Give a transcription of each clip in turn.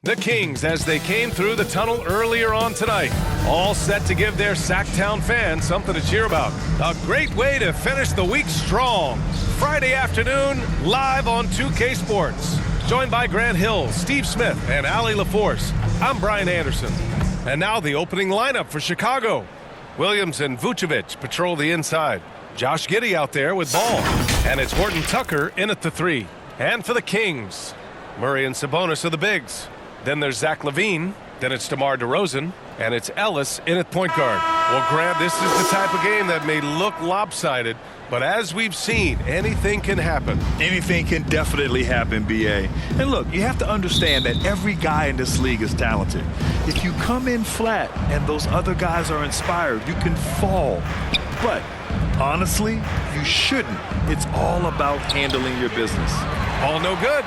The Kings as they came through the tunnel earlier on tonight, all set to give their Sacktown fans something to cheer about. A great way to finish the week strong. Friday afternoon, live on 2K Sports. Joined by Grant Hill, Steve Smith, and Allie LaForce. I'm Brian Anderson. And now the opening lineup for Chicago. Williams and Vucevic patrol the inside. Josh Giddey out there with ball. And it's Horton Tucker in at the 3. And for the Kings, Murray and Sabonis are the bigs. Then there's Zach LaVine. Then it's DeMar DeRozan. And it's Ellis in at point guard. Well, Grant, this is the type of game that may look lopsided, but as we've seen, anything can happen. Anything can definitely happen, B.A. And look, you have to understand that every guy in this league is talented. If you come in flat and those other guys are inspired, you can fall. But honestly, you shouldn't. It's all about handling your business. All no good.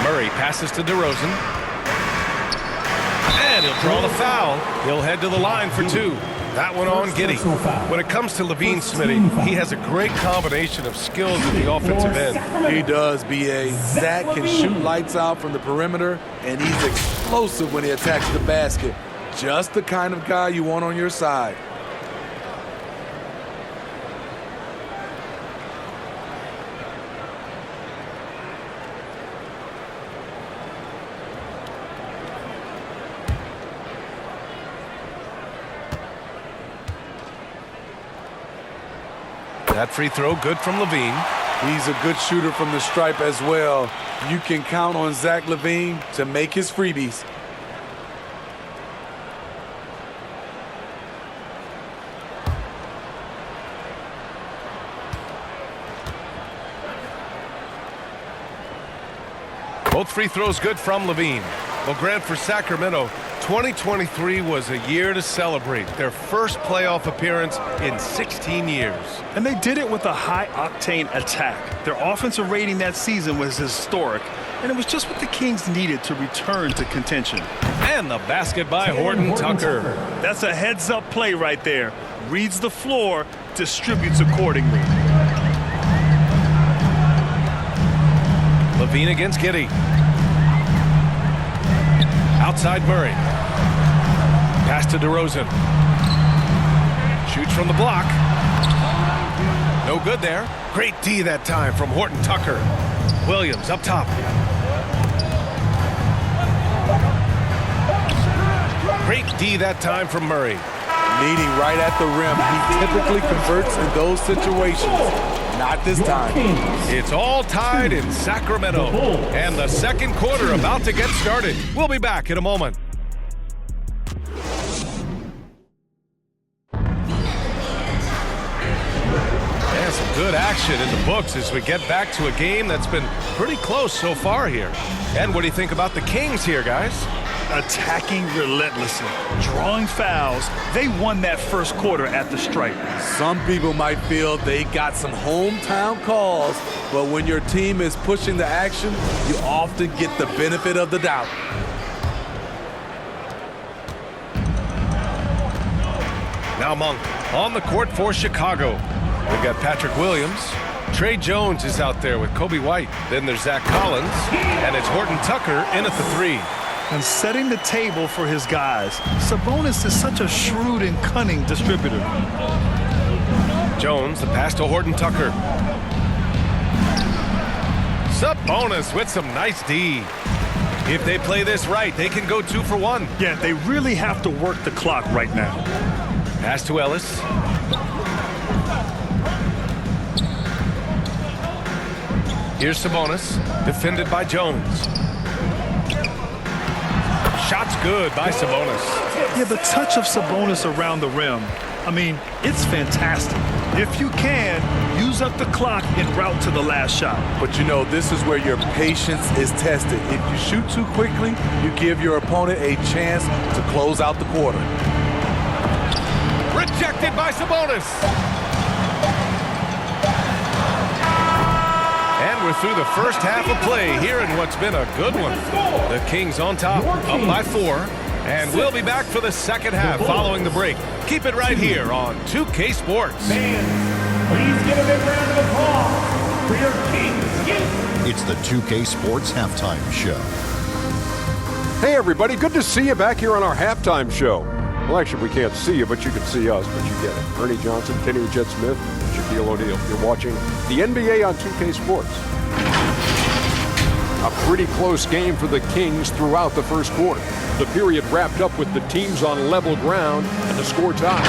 Murray passes to DeRozan. And he'll draw the foul. He'll head to the line for 2. That one on Giddey. When it comes to LaVine, Smitty, he has a great combination of skills at the offensive end. He does, B.A. Zach can shoot lights out from the perimeter, and he's explosive when he attacks the basket. Just the kind of guy you want on your side. That free throw good from LaVine. He's a good shooter from the stripe as well. You can count on Zach LaVine to make his freebies. Both free throws good from LaVine. Well, Grant, for Sacramento, 2023 was a year to celebrate. Their first playoff appearance in 16 years. And they did it with a high-octane attack. Their offensive rating that season was historic, and it was just what the Kings needed to return to contention. And the basket by Horton Tucker. That's a heads-up play right there. Reads the floor, distributes accordingly. LaVine against Giddey. Outside Murray. Pass to DeRozan. Shoots from the block. No good there. Great D that time from Horton Tucker. Williams up top. Great D that time from Murray. Meeting right at the rim. He typically converts in those situations. Not this time. It's all tied in Sacramento. And the second quarter about to get started. We'll be back in a moment. And some good action in the books as we get back to a game that's been pretty close so far here. And what do you think about the Kings here, guys? Attacking relentlessly, drawing fouls. They won that first quarter at the stripe. Some people might feel they got some hometown calls, but when your team is pushing the action, you often get the benefit of the doubt. Now Monk on the court for Chicago. We've got Patrick Williams. Trey Jones is out there with Kobe White. Then there's Zach Collins, and it's Horton Tucker in at the 3. And setting the table for his guys. Sabonis is such a shrewd and cunning distributor. Jones, the pass to Horton Tucker. Sabonis with some nice D. If they play this right, they can go 2 for 1. Yeah, they really have to work the clock right now. Pass to Ellis. Here's Sabonis, defended by Jones. Shot's good by Sabonis. Yeah, the touch of Sabonis around the rim, I mean, it's fantastic. If you can, use up the clock en route to the last shot. But you know, this is where your patience is tested. If you shoot too quickly, you give your opponent a chance to close out the quarter. Rejected by Sabonis. And we're through the first half of play here in what's been a good one. The Kings on top, up by 4. And we'll be back for the second half following the break. Keep it right here on 2K Sports. Fans, please give a big round of applause for your Kings. It's the 2K Sports Halftime Show. Hey everybody, good to see you back here on our halftime show. Well, actually, we can't see you, but you can see us, but you get it. Ernie Johnson, Kenny Jet Smith, Shaquille O'Neal. You're watching the NBA on 2K Sports. A pretty close game for the Kings throughout the first quarter. The period wrapped up with the teams on level ground and the score tied.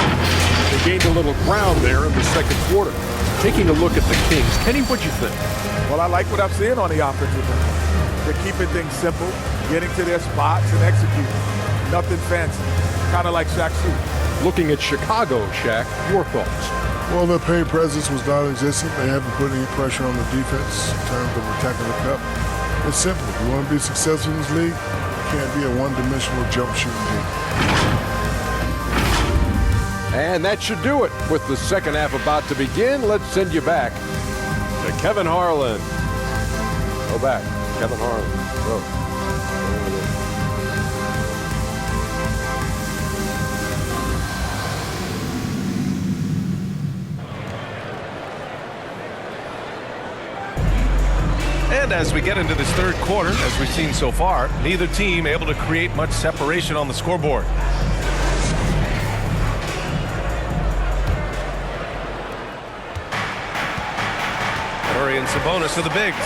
They gained a little ground there in the second quarter. Taking a look at the Kings, Kenny, what'd you think? Well, I like what I'm seeing on the offensive end. They're keeping things simple, getting to their spots and executing. Nothing fancy, kind of like Shaq's shoot. Looking at Chicago, Shaq, your thoughts? Well, their paint presence was non-existent. They haven't put any pressure on the defense in terms of attacking the cup. It's simple. If you want to be successful in this league, you can't be a one-dimensional jump shooting team. And that should do it. With the second half about to begin, let's send you back to Kevin Harlan. Go back, Kevin Harlan. Go. And as we get into this third quarter, as we've seen so far, neither team able to create much separation on the scoreboard. Murray and Sabonis are the bigs.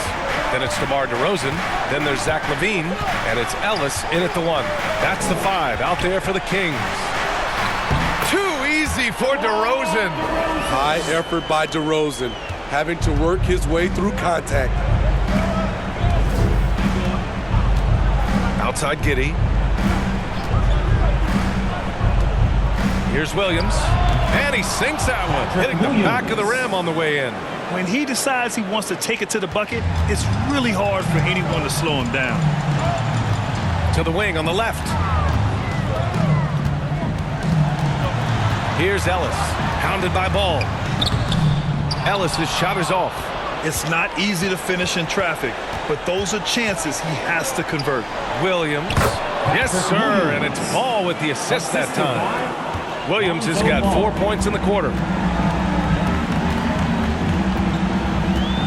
Then it's DeMar DeRozan. Then there's Zach LaVine. And it's Ellis in at the 1. That's the 5 out there for the Kings. Too easy for DeRozan. High effort by DeRozan, having to work his way through contact. Outside Giddey. Here's Williams. And he sinks that one, hitting the back of the rim on the way in. When he decides he wants to take it to the bucket, it's really hard for anyone to slow him down. To the wing on the left. Here's Ellis, hounded by Ball. Ellis' shot is off. It's not easy to finish in traffic, but those are chances he has to convert. Williams. Yes, sir, and it's Ball with the assist that time. Williams has got 4 points in the quarter.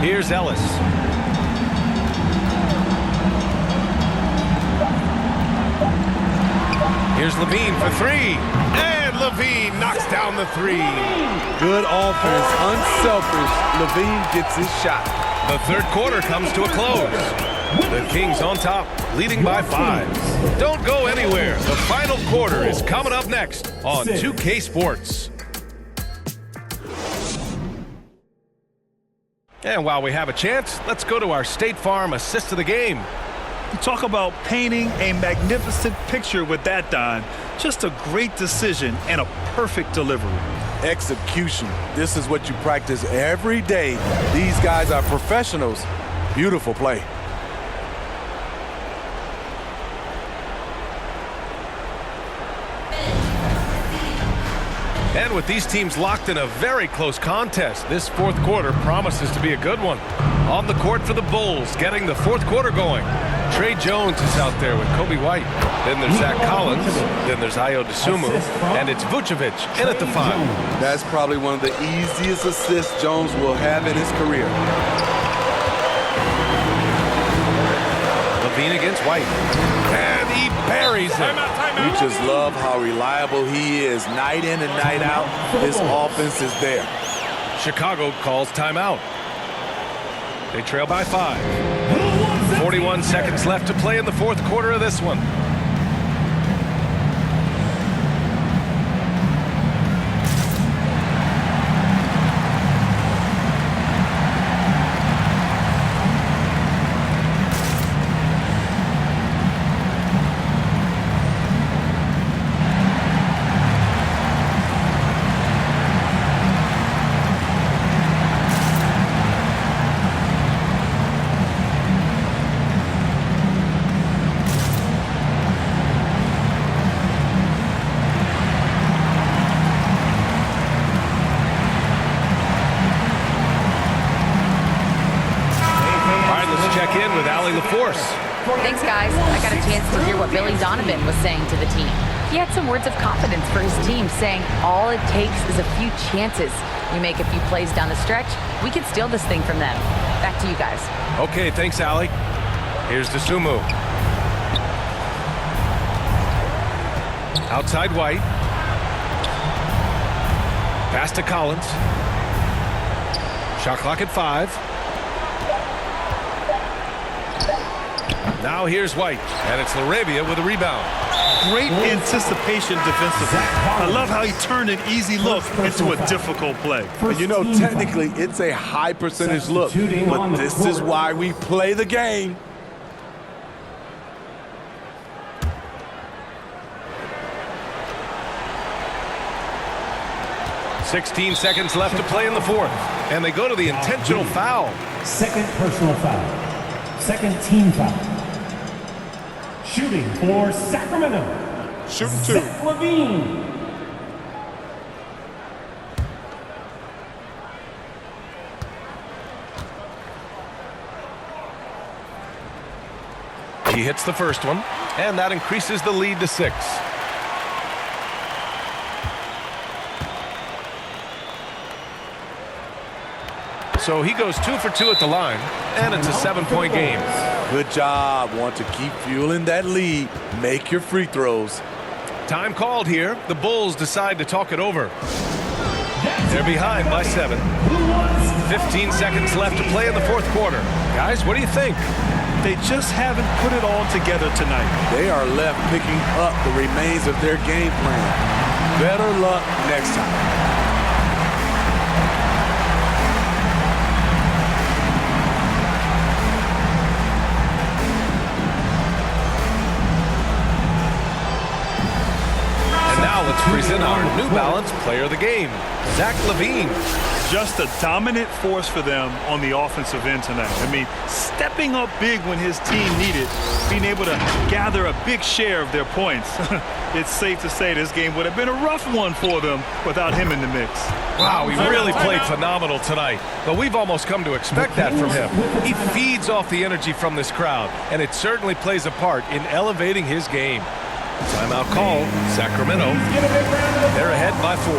Here's Ellis. Here's LaVine for 3. And LaVine knocks down the 3. Good offense, unselfish. LaVine gets his shot. The third quarter comes to a close. The Kings on top, leading by 5. Don't go anywhere. The final quarter is coming up next on 2K Sports. And while we have a chance, let's go to our State Farm assist of the game. You talk about painting a magnificent picture with that dime. Just a great decision and a perfect delivery. Execution. This is what you practice every day. These guys are professionals. Beautiful play. And with these teams locked in a very close contest, this fourth quarter promises to be a good one. On the court for the Bulls, getting the fourth quarter going. Trey Jones is out there with Kobe White. Then there's Zach Collins. Then there's Ayo Dosunmu. And it's Vucevic in at the 5. That's probably one of the easiest assists Jones will have in his career. LaVine against White. And he buries him. We just love how reliable he is. Night in and night out, his offense is there. Chicago calls timeout. They trail by 5. 41 seconds left to play in the fourth quarter of this one. Thanks, guys. I got a chance to hear what Billy Donovan was saying to the team. He had some words of confidence for his team, saying all it takes is a few chances. We make a few plays down the stretch, we can steal this thing from them. Back to you guys. Okay, thanks, Allie. Here's DeSumo. Outside White. Pass to Collins. Shot clock at 5. Now here's White, and it's LaRavia with a rebound. Great anticipation defensively. I love how he turned an easy look into a difficult play. And you know, technically, it's a high percentage look, but this is why we play the game. "16 seconds left to play in the fourth, and they go to the intentional foul. Second personal foul. Second team foul. Shooting for Sacramento. Shooting 2. Zach Levine. He hits the first one, and that increases the lead to 6. So he goes 2 for 2 at the line, and it's a 7-point game. Good job. Want to keep fueling that lead. Make your free throws. Time called here. The Bulls decide to talk it over. They're behind by 7. 15 seconds left to play in the fourth quarter. Guys, what do you think? They just haven't put it all together tonight. They are left picking up the remains of their game plan. Better luck next time. Let's present our New Balance player of the game, Zach Levine. Just a dominant force for them on the offensive end tonight. I mean, stepping up big when his team needed, being able to gather a big share of their points. It's safe to say this game would have been a rough one for them without him in the mix. Wow, he really played phenomenal tonight, but we've almost come to expect that from him. He feeds off the energy from this crowd, and it certainly plays a part in elevating his game. Timeout called. Sacramento. They're ahead by 4.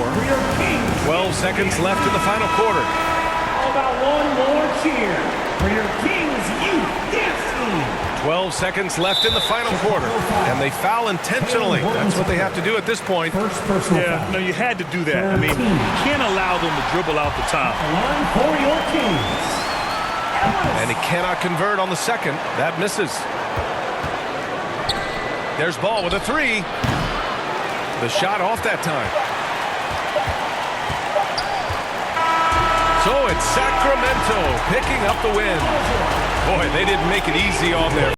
12 seconds left in the final quarter. How about one more cheer for your Kings Youth Dance Team? 12 seconds left in the final quarter, and they foul intentionally. That's what they have to do at this point. Yeah, no, you had to do that. I mean, you can't allow them to dribble out the top. Line for your Kings. And he cannot convert on the second. That misses. There's Ball with a 3. The shot off that time. So it's Sacramento picking up the win. Boy, they didn't make it easy on their